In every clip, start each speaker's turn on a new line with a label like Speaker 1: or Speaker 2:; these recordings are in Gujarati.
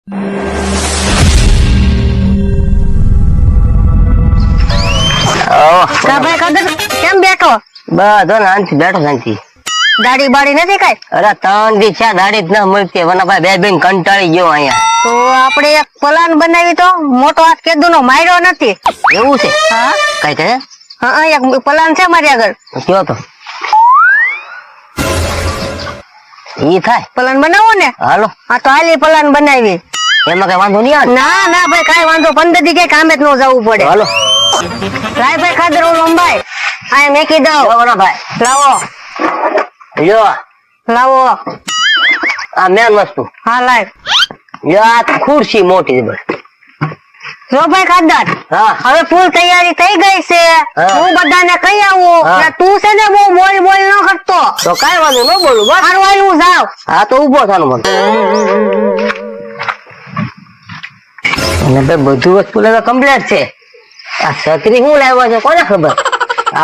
Speaker 1: કેમ બેઠો?
Speaker 2: બધો નાનથી બેઠો શાંતિ.
Speaker 1: દાઢી બાડી નથી કઈ?
Speaker 2: અરે 3 દી છે દાઢી જ ના મળતી. વનાભાઈ બે બેન કંટાળી ગયો અહીંયા.
Speaker 1: તો આપણે એક પ્લાન બનાવી તો. મોટો હાથ કેદુ નો માર્યો નથી.
Speaker 2: એવું છે?
Speaker 1: હા
Speaker 2: કઈ કહે?
Speaker 1: હા એક પ્લાન છે મારી આગળ.
Speaker 2: કયો તો ઈ થાય.
Speaker 1: પ્લાન બનાવો ને?
Speaker 2: હાલો.
Speaker 1: હા તો હાલી પ્લાન બનાવી.
Speaker 2: એમાં કઈ વાંધો નહીં આવે?
Speaker 1: ના ના ભાઈ કઈ વાંધો 15 દી કઈ કામે જ ન જવું પડે.
Speaker 2: હાલો.
Speaker 1: લાય ભાઈ ખાધર લંબાઈ આ મેકી દો.
Speaker 2: વનાભાઈ
Speaker 1: લાવો
Speaker 2: લ્યો
Speaker 1: લાવો.
Speaker 2: આ મેન વસ્તુ.
Speaker 1: હા લાય.
Speaker 2: લ્યો આ ખુરશી મોટી છે.
Speaker 1: જો ભાઈ ખાધર
Speaker 2: હા
Speaker 1: હવે ફૂલ તૈયારી થઈ ગઈ છે.
Speaker 2: હા.
Speaker 1: હું બધાને કહી આવું
Speaker 2: હા.
Speaker 1: કે તું છે ને બહુ બોલ બોલ ન કરતો.
Speaker 2: તો કઈ વાંધો ન બોલું બસ.
Speaker 1: હારું હાલ હું જાઉં.
Speaker 2: હા તો ઉભો થાનું મને. અને ભાઈ બધું વસ્તુ કમ્પ્લીટ છે. આ છત્રી શું લાવ્યા છે કોને ખબર.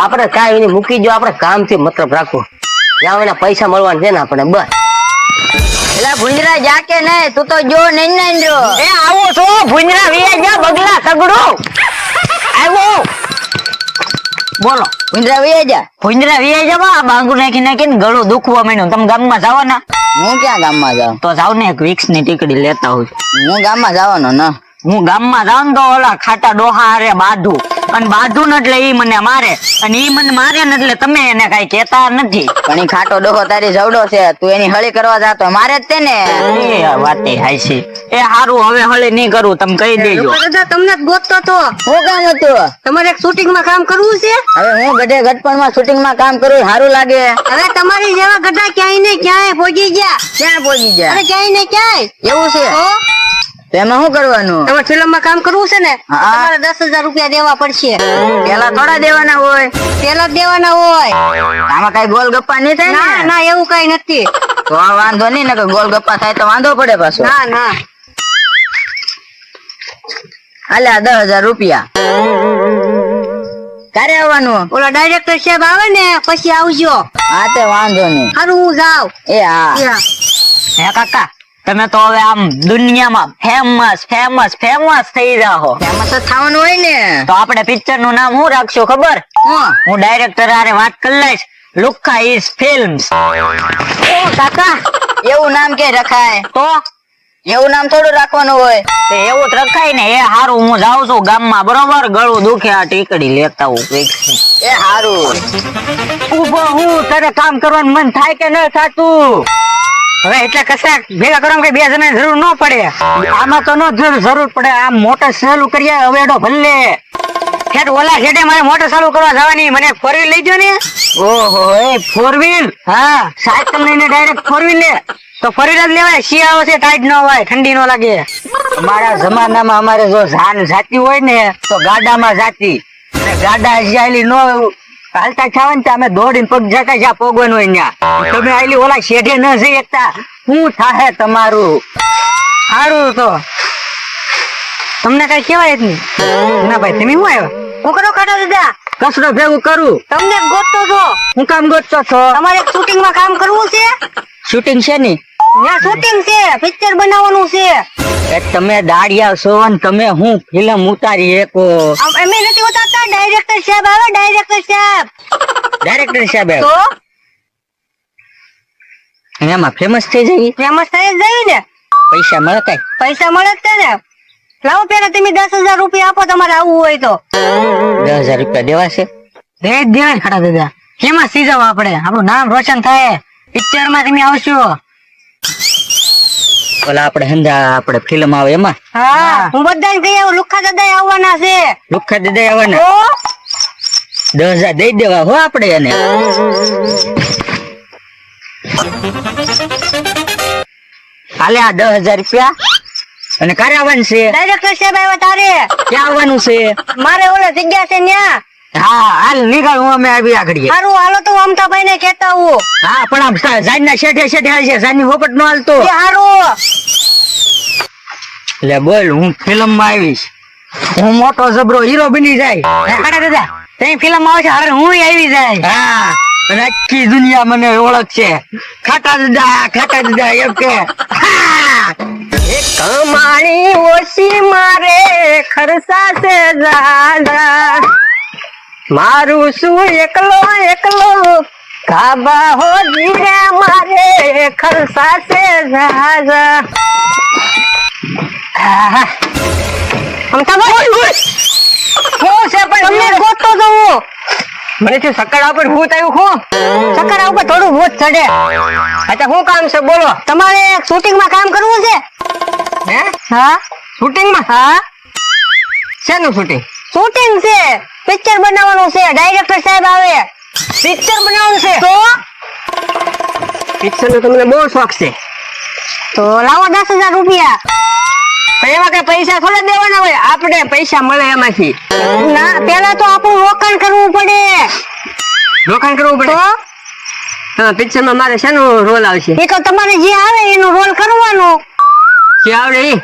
Speaker 2: આપણે કાંઈ નહીં મૂકી જો. આપણે કામથી મતલબ રાખો. જ્યાં એના પૈસા મળવાના છે ને આપણે બસ.
Speaker 3: એલા ભુંજરા જા કે નહીં? તું તો જો નહીં નાંદરો.
Speaker 1: એ આવો છો ભુંજરા વીએ જા બગલા તગડો. આવ્યો બોલો.
Speaker 3: ભુંજરા વહી જા.
Speaker 1: ભુંજરા વીએ જવા બાંગુ નાખી નાખીને ગળું દુખવા માંડ્યું. તમે ગામમાં જવાના?
Speaker 3: હું ક્યાં ગામમાં જાઉં?
Speaker 1: તો જાવ ને એક વિક્સ ની ટીકડી લેતા હોય.
Speaker 3: હું ગામમાં જવાનો ના.
Speaker 1: હું ગામમાં જાઉં ને તો ઓલા ખાટા ડોહા હારે બાધું અને બાધું ને એટલે ઈ મને મારે અને ઈ મને મારે ને એટલે તમે એને કઈ કેતા નથી.
Speaker 3: પણ ઈ ખાટો ડોહો તારી જવડો છે. તું એની હળી કરવા જાતો મારે જ તે ને.
Speaker 1: એ વાતે હાચી. એ હારું હવે હળી નહીં કરું. તમે કહી દેજો. તમને જ ગોતતો તો.
Speaker 3: શું કામ હતું?
Speaker 1: તમારે એક શૂટિંગ માં કામ કરવું છે.
Speaker 3: હવે હું ગઢે ગઢપણમાં શૂટિંગ માં કામ કરું સારું લાગે?
Speaker 1: હવે તમારી જેવા ગઢા ક્યાંય ને ક્યાંય પહોંચી ગયા.
Speaker 3: ક્યાં પહોંચી જાય?
Speaker 1: અરે ક્યાંય ને ક્યાંય.
Speaker 3: એવું છે? તો એમાં શું કરવાનું?
Speaker 1: તમારે ફિલ્મ માં કામ કરવું છે ને
Speaker 3: હા.
Speaker 1: તમારે 10,000 રૂપિયા દેવા પડશે.
Speaker 3: પેલા થોડા દેવાના હોય?
Speaker 1: પેલા જ દેવાના હોય.
Speaker 3: આમાં કઈ ગોલ ગપ્પા નહીં થાય
Speaker 1: ના
Speaker 3: ને?
Speaker 1: ના એવું કઈ નથી.
Speaker 3: તો આ વાંધો નહીં ને. ગોલ ગપ્પા થાય તો વાંધો પડે પાછો.
Speaker 1: ના ના
Speaker 3: હાલ્યા 10,000 રૂપિયા. ક્યારે આવવાનું?
Speaker 1: ઓલા ડાયરેક્ટર સાહેબ આવે ને પછી આવજો.
Speaker 3: હા તે વાંધો નહીં.
Speaker 1: હારું હું જાઉં.
Speaker 3: એ હા.
Speaker 1: હે કાકા તમે તો હવે આમ દુનિયામાં ફેમસ ફેમસ ફેમસ થઈ જાઓ.
Speaker 3: એમાં તો થવાનું હોય ને.
Speaker 1: તો આપણે પિક્ચર નું નામ શું રાખશું ખબર? હું ડાયરેક્ટર હારે વાત કરી લઈશ. લુક્કા ઇઝ ફિલ્મ્સ. ઓ કાકા
Speaker 3: એવું નામ કે રખાય?
Speaker 1: તો
Speaker 3: એવું નામ થોડું રાખવાનું હોય.
Speaker 1: તે એવું જ રખાય ને. એ હારું હું જાઉં છું ગામમાં બરોબર. ગળું દુખે આ ટીકડી લેતા હું.
Speaker 3: એ હારું.
Speaker 1: ઉભો હું તારે કામ કરવાનું મન થાય કે ન થાતું? હવે એટલે કશાક ભેગા કરવામાં કઈ બે જણાની જરૂર ન પડે. આમાં તો જરૂર પડે. આમ મોટર ચાલુ કરીએ હવેડો ભલે ઠેઠ ઓલા છેડે મારે મોટર ચાલુ કરવા જવાની. મને 4 વ્હીલ લઈ દો ને. ઓહો એ 4 વ્હીલ. હા સાયકલ લઈને ડાયરેક્ટ 4 વ્હીલ લે તો 4 વ્હીલ જ લેવાય. શિયાળો છે ટાઈટ ન હોય ઠંડી ન લાગે. અમારા જમાનામાં અમારે જો જાન જાતી હોય ને તો ગાડામાં જાતી. અને ગાડા જ્યાં ન હાલતા ખાવા ને અમે દોડીને પગ જતા જ્યાં પોગવાનું હોય ત્યાં. તમે આલી ઓલા શેઢે ન જઈ શકતા. શું થાહે તમારું? સારું તો તમને કઈ કેવાય જ નહીં. ના ભાઈ તમે શું આવ્યા? હું કરો કાઢો દાદા. કસરો ભેગું કરું. તમને ગોતતો છો. હું કામ ગોતતો છો? તમારે શૂટિંગ માં કામ કરવું છે. શૂટિંગ છે ને? ત્યાં શૂટિંગ છે. પિક્ચર બનાવવાનું છે. તમે દાડિયા છો ને તમે હું ફિલ્મ ઉતારી શકો. અમે નથી ઉતારતા. ડાયરેક્ટર સાહેબ આવે. ડાયરેક્ટર સાહેબ તો એમાં ફેમસ થઈ જાય. ફેમસ થઈ જાય ને. પૈસા મળે કઈ? પૈસા મળે જ ને. લાવો પેલા તમે 10,000 રૂપિયા આપો તમારે આવવું હોય તો. 10,000 રૂપિયા દેવા છે? દેવાય ખડા દાદા. ફેમસ થઈ જાવ આપણે. આપણું નામ રોશન થાય. પિક્ચર માં તમે આવશો. ઓલા આપણે હંધા આપણે ફિલ્મ આવે એમાં. હા હું બધાને કહી આવું. લુખા દાદા આવવાના છે. લુખા દાદા આવવાના. 10,000 દઈ દેવા હો આપણે એને. હાલે આ 10,000 રૂપિયા. અને ક્યારે આવવાનું છે? ડાયરેક્ટર સાહેબ આવ્યા તારે. ક્યાં આવવાનું છે? મારે ઓલા જગ્યા છે ન્યા. હા હાલ નીકળ. હું અમે આવી આગળ. સારું હાલો તો અમતાભાઈ ને કેતા હું. હા પણ આમ જાન ના શેઠે શેઠે હાલ છે. જાન ની પોપટ નો હાલતો. સારું લે બોલ. હું ફિલ્મ માં આવીશ. હું મોટો જબરો હીરો બની જાય. કાકા દાદા તઈ ફિલ્મ માં આવશે. હારે હું આવી જાય. હા અને આખી દુનિયા મને ઓળખશે. ખાટા દાદા એમ કે. એ
Speaker 2: કમાણી ઓછી મારે ખર્ચા છે જાજા મારું શું એકલો એકલો કાબા હો જીરે મારે ખર્ચા છે જાજા હું છે પણ તમને ગોતતો તો હું મને શું સકડા ઉપર ભૂત આવ્યું હું
Speaker 1: સકરા ઉપર થોડું ભૂત ચડે.
Speaker 2: અચ્છા શું કામ છે બોલો
Speaker 1: તમારે શૂટિંગ માં કામ કરવું છે?
Speaker 2: હે
Speaker 1: હા
Speaker 2: શૂટિંગ માં
Speaker 1: હા
Speaker 2: શેનું શૂટિંગ
Speaker 1: શૂટિંગ છે, પિક્ચર બનાવવાનું છે, ડાયરેક્ટર સાહેબ આવે.
Speaker 2: પિક્ચર બનાવવાનું છે
Speaker 1: તો
Speaker 2: પિક્ચર નો તમને બહુ શોખ છે
Speaker 1: તો લાવો 10,000 રૂપિયા.
Speaker 2: પણ એમાં કઈ પૈસા થોડા દેવાના હોય આપણે પૈસા મળે એમાંથી
Speaker 1: ના, પેલા તો આપણું રોકાણ કરવું પડે.
Speaker 2: રોકાણ કરવું પડે
Speaker 1: તો
Speaker 2: હા પિક્ચર માં મારે શેનો રોલ આવશે
Speaker 1: એ તો તમારે જે આવે એનો રોલ કરવાનો.
Speaker 2: જે આવડે ઈ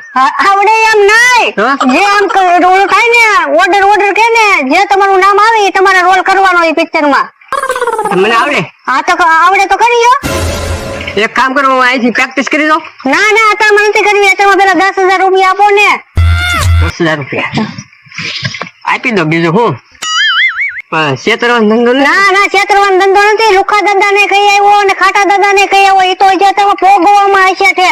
Speaker 1: આવડે એમ નહીં,
Speaker 2: હા?
Speaker 1: જે આમ રોલ થાય ને, ઓર્ડર કે ને, જે તમારું નામ આવે એ તમારે રોલ કરવાનો એ પિક્ચર માં.
Speaker 2: મને આવડે
Speaker 1: હા તો આવડે તો કરી લો.
Speaker 2: એક કામ કરો હું અહીંથી પ્રેક્ટિસ કરી દઉં
Speaker 1: ના ના, અત્યારમાં નથી કરવી, અત્યારમાં પેલા 10,000 રૂપિયા આપો ને.
Speaker 2: 10,000 રૂપિયા આપી દો બીજું હું પણ છેતરવાનો ધંધો નહીં.
Speaker 1: ના ના, છેતરવાનો ધંધો નથી. લુખા દાદા ને કહી આવ્યો અને ખાટા દાદા ને કહી આવ્યો, એ તો જે તમે ભોગવવામાં હશે છે.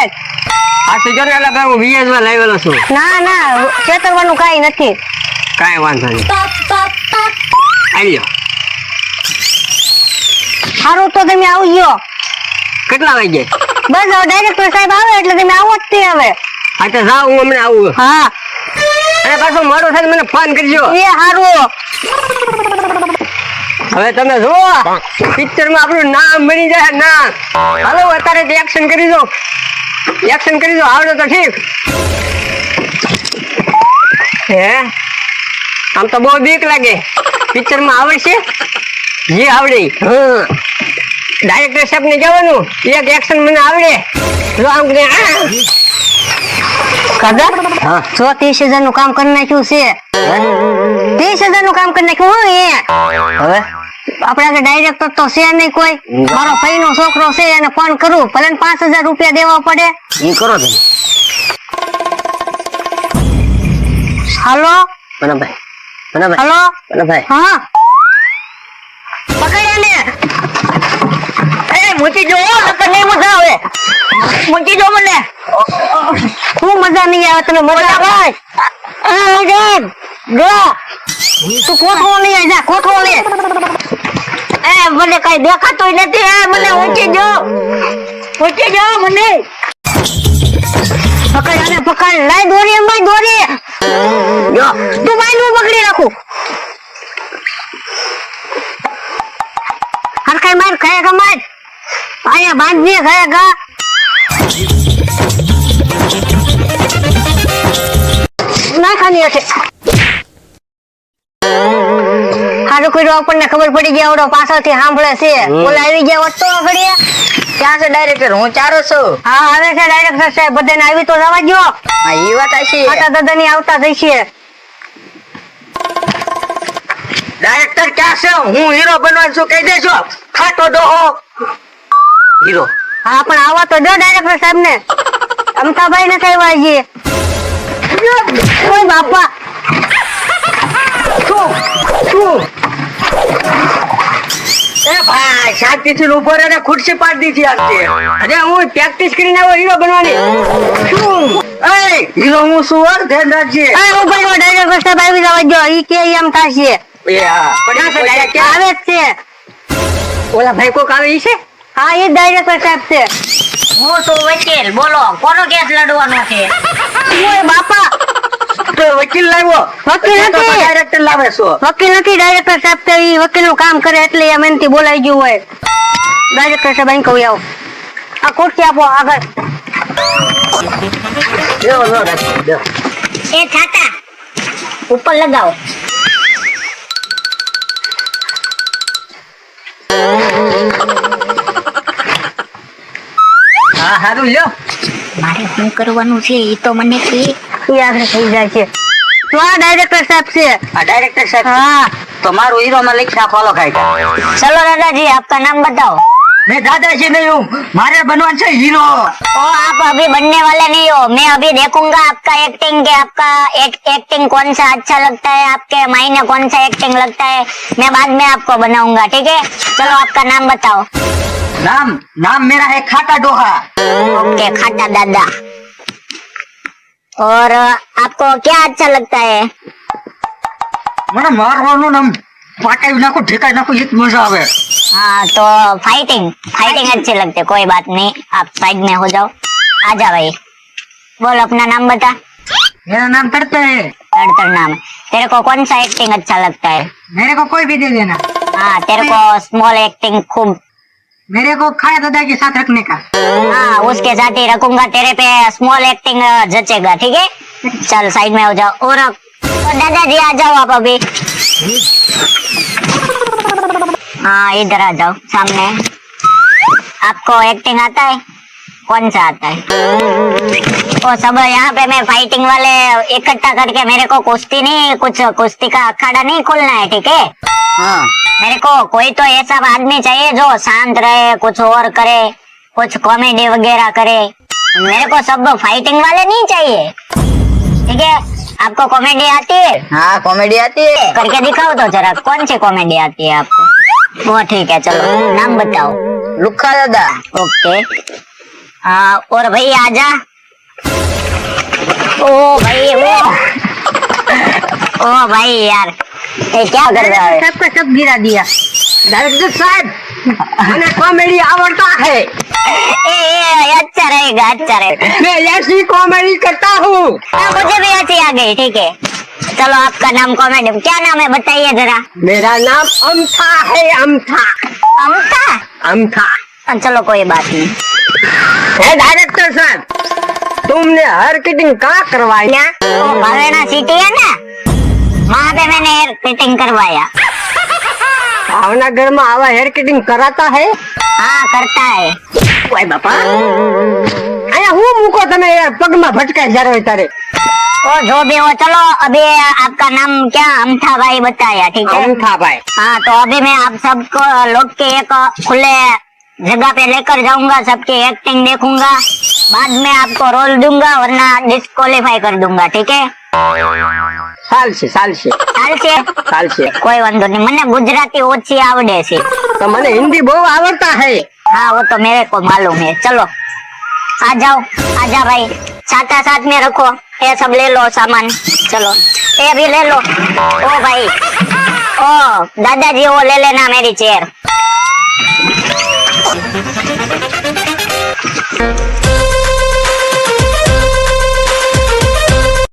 Speaker 2: આ તો જો એટલે ભાઈ હું વિયેજમાં લાવેલો છું
Speaker 1: ના ના, છેતરવાનું કાંઈ નથી.
Speaker 2: કાંઈ વાંધો નહીં આવી જાઓ
Speaker 1: સારું તો તમે આવજો.
Speaker 2: કેટલા વાગે
Speaker 1: બસ હવે ડાયરેક્ટર સાહેબ આવે એટલે તમે આવો જ તે હવે.
Speaker 2: હા તો જાઓ હું હમણાં આવું
Speaker 1: હા
Speaker 2: અને પાછું મોડું થાય તો મને ફોન કરજો
Speaker 1: એ સારું.
Speaker 2: હવે તમે જુઓ પિક્ચર માં આપણું નામ બની જાય નામ હાલો અત્યારે એક્શન કરી દો આવડે તો ઠીક હે આમ તો બહુ બીક લાગે પિક્ચર માં આવડશે જે આવડે ડાયરેક્ટર સાહેબ ને કહેવાનું એક એક્શન મને આવડે જો આમ કે
Speaker 1: કાકા જો 30,000 નું કામ કરી નાખ્યું છે. 30,000 નું કામ કરી નાખ્યું. હું એ
Speaker 2: હવે
Speaker 1: આપડા ડાયરેક્ટર તો છે નહીં કોઈ. મારો ભાઈનો છોકરો છે એને ફોન કરું, ભલે ને 5,000 રૂપિયા દેવા પડે.
Speaker 2: એ કરો તમે
Speaker 1: હાલો
Speaker 2: મનાભાઈ
Speaker 1: હાલો
Speaker 2: મનાભાઈ
Speaker 1: હા પકડ્યા ને. એ મૂકી જો, નકર નહીં મજા આવે. મૂકી જો મને. શું મજા નહીં આવે તને? મજા આવે તું કોઠો લઈ જા, કોઠો લે. એ મને કઈ દેખાતું નથી. મને મૂકી જો મને. પકડ આને પકડ. લાઈ દોરી એમ ભાઈ દોરી. તું ભાઈ નું પકડી રાખું. હરખાઈ માર ખાયેગા માર. અહીંયા બાંધીએ ખાયેગા. ના ખાની હશે. હારું કર્યું આપણને ખબર પડી ગઈ. આવડો પાછળથી સાંભળે છે. ઓલા આવી ગયા હોત તો ઘડીએ.
Speaker 3: ક્યાં છે ડાયરેક્ટર? હું ચારો છું.
Speaker 1: હા આવે છે ડાયરેક્ટર સાહેબ. બધાને આવી તો જવા દો.
Speaker 3: હા એ વાત હશે.
Speaker 1: ખાટા દાદા ની આવતા થઈ છે.
Speaker 2: ડાયરેક્ટર ક્યાં છે હું હીરો બનવાનું છું કહી દેજો ખાટો ડોહો હીરો
Speaker 1: હા પણ આવા તો જો ડાયરેક્ટર સાહેબ ને. અમતાભાઈ ને કઈ વાજી કોઈ બાપા
Speaker 2: એ ભાઈ શાંતિથી ઉભો રહે ખુરશી પાડી દીધી આપતે અરે હું પ્રેક્ટિસ કરીને આવ્યો હીરો બનવાની શું એ હીરો હું શું હો ધ્યાન રાખજે
Speaker 1: ઉપર ડાયરેક્ટર સાહેબ આવી જવા દો. ઈ કે એમ થશે.
Speaker 2: એ હા પણ ડાયરેક્ટર
Speaker 1: આવે જ છે.
Speaker 2: ઓલા ભાઈ કોક આવે ઈ છે
Speaker 1: હા એ ડાયરેક્ટર સાહેબ છે.
Speaker 3: હું છું વકીલ. બોલો કોનો કેસ લડવાનો છે?
Speaker 1: ઓય બાપા
Speaker 2: તો વકીલ લાવ્યો
Speaker 1: વકીલ નથી.
Speaker 2: ડાયરેક્ટર લાવે છો
Speaker 1: વકીલ નથી. ડાયરેક્ટર સાહેબ તો ઈ વકીલ નું કામ કરે એટલે એમ એનથી બોલાઈ ગયું હોય. ડાયરેક્ટર સાહેબ અહીં કહું આવો. આ ખુરશી આપો આગળ.
Speaker 2: દેવો નો દેવો
Speaker 3: એ છાતા ઉપર લગાવો.
Speaker 2: હા હારું લ્યો
Speaker 3: મારે શું કરવાનું છે એ તો મને કે.
Speaker 1: ઈ આગળ થઈ જાય છે. તો આ ડાયરેક્ટર સાહેબ છે.
Speaker 2: આ ડાયરેક્ટર સાહેબ
Speaker 1: हाँ
Speaker 2: તો મારું હીરો માં લખી નાખો હાલો કાઈ
Speaker 3: चलो दादाजी आपका नाम बताओ.
Speaker 1: मैं दादाजी नहीं हूँ, मारे बनवान से हीरो।
Speaker 3: ओ आप अभी बनने वाले नहीं हो। मैं अभी देखूंगा आपका एक्टिंग के आपका एक्टिंग कौन सा अच्छा लगता है, आपके मायने कौन सा एक्टिंग लगता है, मैं बाद में आपको बनाऊंगा, ठीक है। चलो आपका नाम बताओ।
Speaker 1: नाम मेरा है खाटा डोहा।
Speaker 3: ओके, खाटा दादा। और आपको क्या अच्छा लगता है?
Speaker 1: મને મારવાનું નામ પાટાઈ નાખો ઠેકાઈ નાખો એક મજા આવે।
Speaker 3: हाँ तो फाइटिंग अच्छी लगती है, कोई बात नहीं, आप साइड में हो जाओ। आजा भाई, बोल अपना नाम बता।
Speaker 1: मेरा नाम तड़ता है।
Speaker 3: तड़तड़ नाम है। तेरे को कौन सा एक्टिंग अच्छा लगता है?
Speaker 1: मेरे को कोई भी दे देना।
Speaker 3: हाँ, तेरे को स्मॉल एक्टिंग खूब।
Speaker 1: मेरे को खाया दादा के साथ रखने का।
Speaker 3: हाँ, उसके साथ ही रखूंगा, तेरे पे स्मॉल एक्टिंग जचेगा, ठीक है। चल साइड में हो जाओ। और दादाजी आ जाओ आप अभी। हाँ, इधर आ जाओ सामने। आपको एक्टिंग आता है? कौन सा आता है? वो सब यहाँ पे मैं फाइटिंग वाले इकट्ठा करके, मेरे को कुश्ती नहीं, कुछ कुश्ती का अखाड़ा नहीं खोलना है, ठीक है।
Speaker 1: हाँ,
Speaker 3: मेरे को कोई तो ऐसा आदमी चाहिए जो शांत रहे, कुछ और करे, कुछ कॉमेडी वगैरह करे। मेरे को सब फाइटिंग वाले नहीं चाहिए, ठीक है। आपको कॉमेडी आती है?
Speaker 2: हाँ कॉमेडी आती है।
Speaker 3: करके दिखाओ तो जरा, कौन सी कॉमेडी आती है आपको? वो ठीक है, चलो नाम बताओ।
Speaker 2: लुखा दादा।
Speaker 3: ओके। और भाई आजा। ओ भाई ओ भाई यार, ये क्या कर रहा है?
Speaker 1: सबका सब गिरा दिया। डायरेक्टर साहब, मैंने कॉमेडी आवड़ता है।
Speaker 3: अच्छा रहेगा, अच्छा रहेगा।
Speaker 1: मैं ऐसी कॉमेडी करता हूँ।
Speaker 3: मुझे भी अच्छी आ गई, ठीक है। चलो आपका नाम कॉमेडी, क्या नाम है बताइए जरा।
Speaker 1: मेरा नाम अमथा है। अमथा।
Speaker 3: चलो कोई बात नहीं।
Speaker 1: है डायरेक्टर साहब, तुमने हेयर कटिंग कहाँ करवाई है?
Speaker 3: वो भावेना सिटी है ना, वहाँ पे मैंने हेयर कटिंग करवाया।
Speaker 1: भावनगर में आवा हेयर कटिंग कराता है?
Speaker 3: हाँ करता है।
Speaker 1: ओए बापा, अरे हूँ मुको तमे यार पग में भटकाई जा रहे तारे।
Speaker 3: वो जो भी हो, चलो अभी आपका नाम क्या अमथा भाई बताया, ठीक है।
Speaker 1: अमथा भाई।
Speaker 3: हाँ, तो अभी मैं आप सबको लोग के एक खुले जगह पे लेकर जाऊंगा, सबकी एक्टिंग देखूंगा, बाद में आपको रोल दूंगा, वरना डिस्क्वालीफाई कर दूंगा, ठीक है।
Speaker 1: साल से
Speaker 3: कोई वांधो नहीं, मने गुजराती ओછી आवड़े છે,
Speaker 1: तो मैंने हिंदी बहुत आवड़ता है।
Speaker 3: हाँ वो तो मेरे को मालूम है। चलो आ जाओ, आजा भाई, छाता साथ में रखो, ये सब ले लो सामान। चलो ये भी ले लो। ओ भाई, ओ दादाजी वो ले लेना मेरी चेयर।